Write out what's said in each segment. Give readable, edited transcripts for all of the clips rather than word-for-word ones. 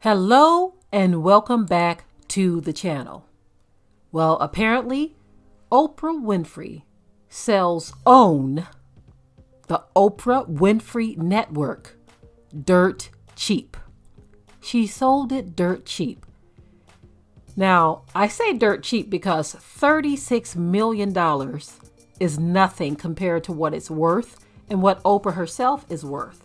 Hello and welcome back to the channel. Well, apparently Oprah Winfrey sells OWN, the Oprah Winfrey Network, dirt cheap. She sold it dirt cheap. Now, I say dirt cheap because $36 million is nothing compared to what it's worth and what Oprah herself is worth.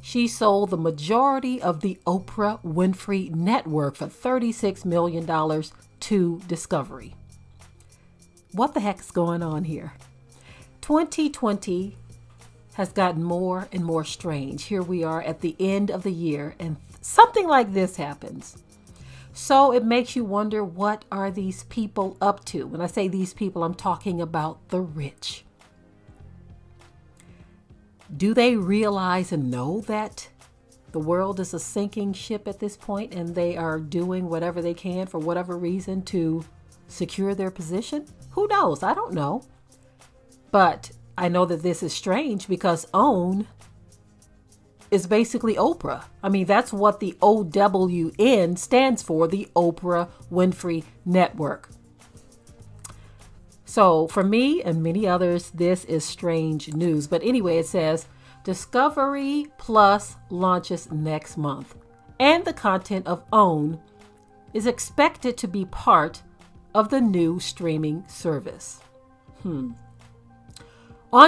She sold the majority of the Oprah Winfrey Network for $36 million to Discovery. What the heck is going on here? 2020 has gotten more and more strange. Here we are at the end of the year and something like this happens. So it makes you wonder, what are these people up to? When I say these people, I'm talking about the rich. Do they realize and know that the world is a sinking ship at this point and they are doing whatever they can for whatever reason to secure their position? Who knows? I don't know. But I know that this is strange because OWN is basically Oprah. I mean, that's what the OWN stands for, the Oprah Winfrey Network. So for me and many others, this is strange news. But anyway, it says Discovery Plus launches next month, and the content of OWN is expected to be part of the new streaming service. On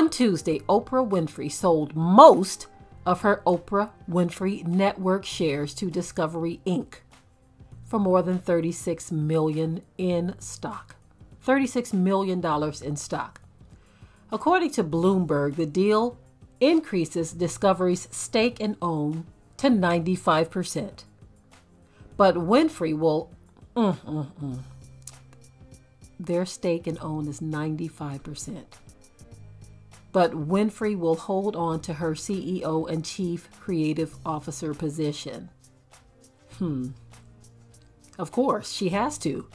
Tuesday, Oprah Winfrey sold most of her Oprah Winfrey Network shares to Discovery Inc. for more than $36 million in stock. $36 million in stock. According to Bloomberg, the deal increases Discovery's stake in OWN to 95%. But Winfrey will... Their stake in OWN is 95%. But Winfrey will hold on to her CEO and Chief Creative Officer position. Of course, she has to.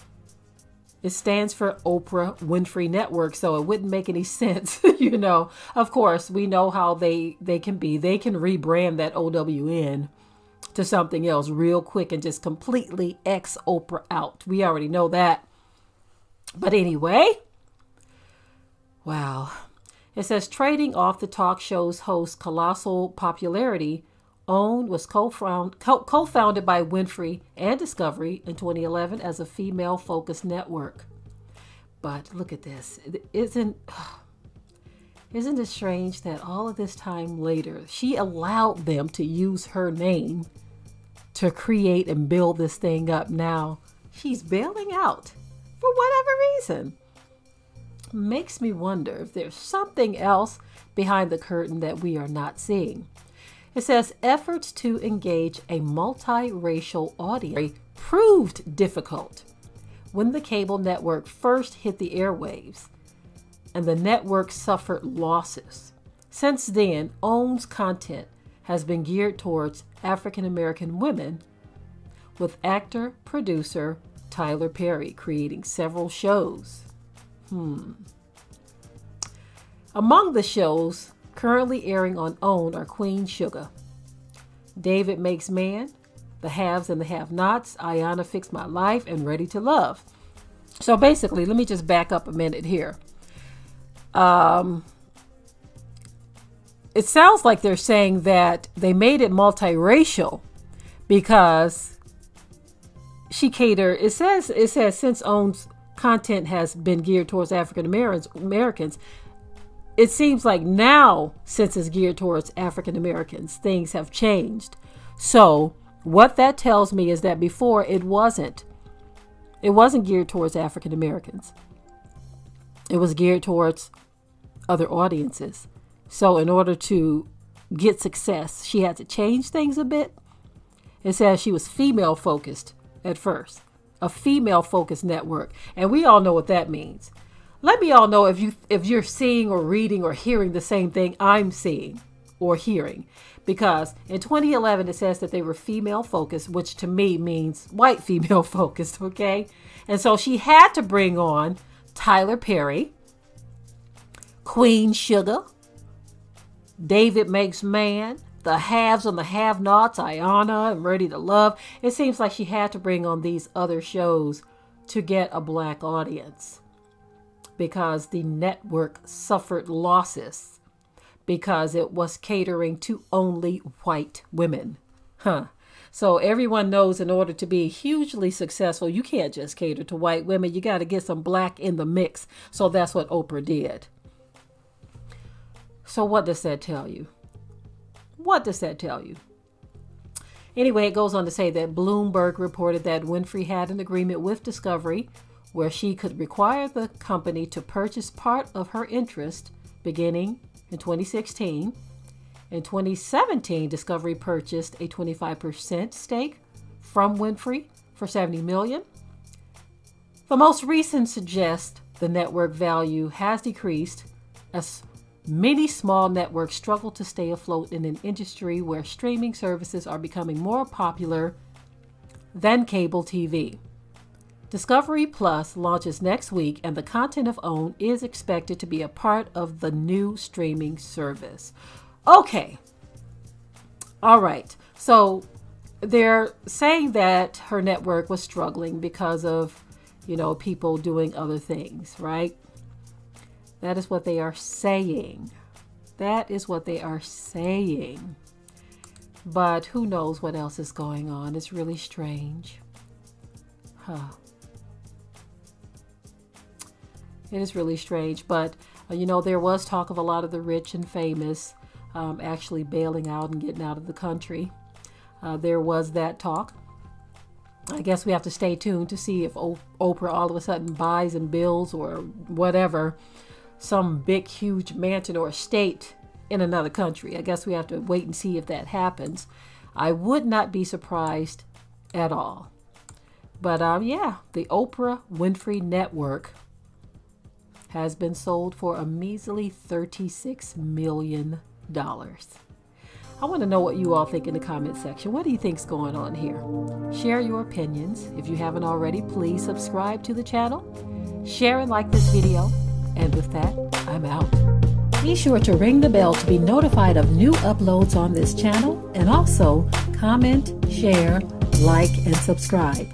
It stands for Oprah Winfrey Network, so it wouldn't make any sense, you know. Of course, we know how they can be. They can rebrand that OWN to something else real quick and just completely X Oprah out. We already know that. But anyway, wow. It says, trading off the talk show's host's colossal popularity, OWN was co-founded by Winfrey and Discovery in 2011 as a female-focused network. But look at this. Isn't it strange that all of this time later, she allowed them to use her name to create and build this thing up? Now she's bailing out for whatever reason. Makes me wonder if there's something else behind the curtain that we are not seeing. It says efforts to engage a multiracial audience proved difficult when the cable network first hit the airwaves, and the network suffered losses. Since then, OWN's content has been geared towards African American women, with actor-producer Tyler Perry creating several shows. Among the shows currently airing on OWN are Queen Sugar, David Makes Man, The Haves and the Have-Nots, Ayanna Fix My Life, and Ready to Love. So basically, let me just back up a minute here. It sounds like they're saying that they made it multiracial because she catered. It says since OWN's content has been geared towards African Americans, it seems like now, since it's geared towards African Americans, things have changed. So what that tells me is that before it wasn't geared towards African Americans. It was geared towards other audiences. So in order to get success, she had to change things a bit. It says she was female focused at first, a female focused network. And we all know what that means. Let me all know if you're seeing or reading or hearing the same thing I'm seeing or hearing. Because in 2011, it says that they were female focused, which to me means white female focused, okay? And so she had to bring on Tyler Perry, Queen Sugar, David Makes Man, the haves and the have-nots, Ayanna and Ready to Love. It seems like she had to bring on these other shows to get a black audience because the network suffered losses because it was catering to only white women. So everyone knows in order to be hugely successful, you can't just cater to white women. You got to get some black in the mix. So that's what Oprah did. So what does that tell you? What does that tell you? Anyway, it goes on to say that Bloomberg reported that Winfrey had an agreement with Discovery where she could require the company to purchase part of her interest beginning in 2016. In 2017, Discovery purchased a 25% stake from Winfrey for $70 million. The most recent suggests the network value has decreased as many small networks struggle to stay afloat in an industry where streaming services are becoming more popular than cable TV. Discovery Plus launches next week, and the content of OWN is expected to be a part of the new streaming service. Okay. All right. So they're saying that her network was struggling because of, people doing other things, right? That is what they are saying. That is what they are saying. But who knows what else is going on? It's really strange. It is really strange. But, there was talk of a lot of the rich and famous actually bailing out and getting out of the country. There was that talk. I guess we have to stay tuned to see if Oprah all of a sudden buys and builds or whatever some big, huge mansion or estate in another country. I guess we have to wait and see if that happens. I would not be surprised at all. But yeah, the Oprah Winfrey Network has been sold for a measly $36 million. I want to know what you all think in the comment section. What do you think's going on here? Share your opinions. If you haven't already, please subscribe to the channel. Share and like this video. And with that, I'm out. Be sure to ring the bell to be notified of new uploads on this channel. And also comment, share, like, and subscribe.